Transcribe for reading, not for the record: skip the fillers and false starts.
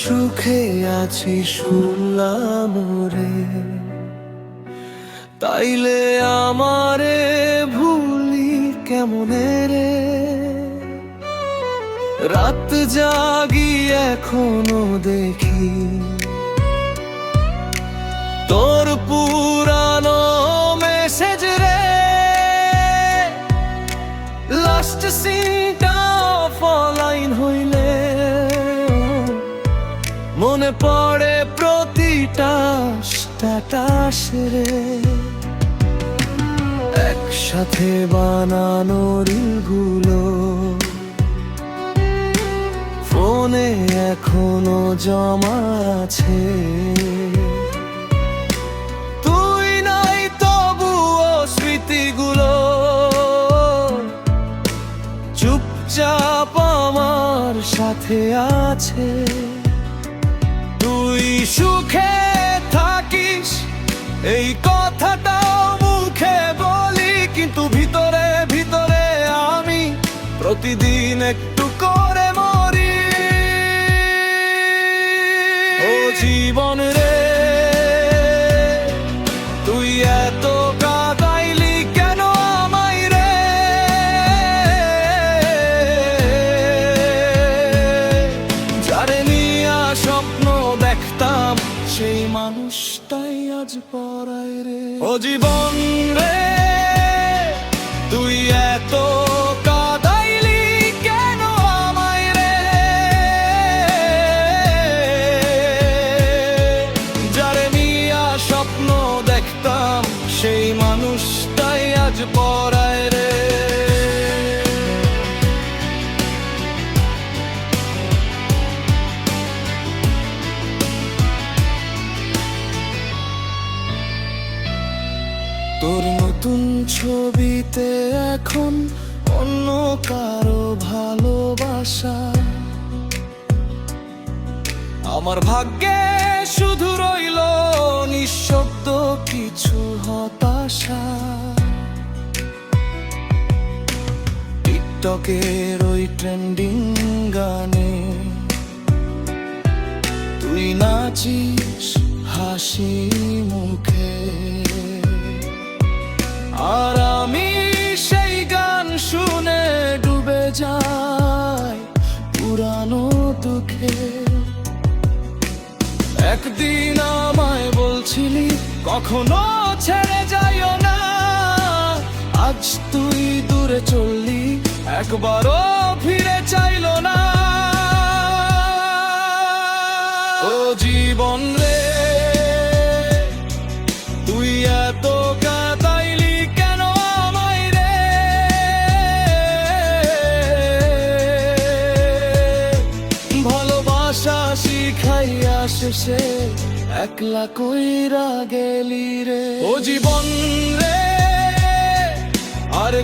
সুখে আছি শুনলাম রে, তাইলে আমারে ভুলি কেমনে রে? রাত জাগি এখনো দেখি তোর পুরানো মেসেজ রে, লাস্ট সিনটা ফলাইন হইলে মনে পড়ে প্রতিটা স্ট্যাটাস রে। একসাথে বানানো রিলগুলো ফোনে এখনো জমা আছে, তুই নাই তবুও স্মৃতিগুলো চুপচাপ আমার সাথে আছে। তুই সুখে থাকিস এই কথাটাও মুখে বলি, কিন্তু ভিতরে ভিতরে আমি প্রতিদিন একটু করে মরি। ও জীবন রে, তুই এত কাঁদাইলি কেন আমায় রে? যারে নিয়া স্বপ্ন দেখতাম সেই মানুষটাই আজ পরায় রে। ও জীবন রে, তুই এত কাঁদাইলি কেন আমায় রে? যারে নিয়া স্বপ্ন দেখতাম সেই মানুষটাই আজ পরায় রে। তোর নতুন ছবিতে এখন অন্য কারো ভালোবাসা, আমার ভাগ্যে শুধু রইল নিঃশব্দ কিছু হতাশা। টিকটকের ওই ট্রেন্ডিং গানে তুই নাচিস হাসি মুখে, আর আমি সেই গান শুনে ডুবে যাই পুরানো দুঃখে। একদিন আমায় বলছিলি কখনো ছেড়ে যাইও না, আজ তুই দূরে চললি একবারও ফিরে চাইলো না। ও জীবন রে, তুই এত কাঁদাইলি কেন আমায় রে? ভালোবাসা শিখাইয়া শেষে একলা কইরা গেলি রে। ও জীবন রে, আর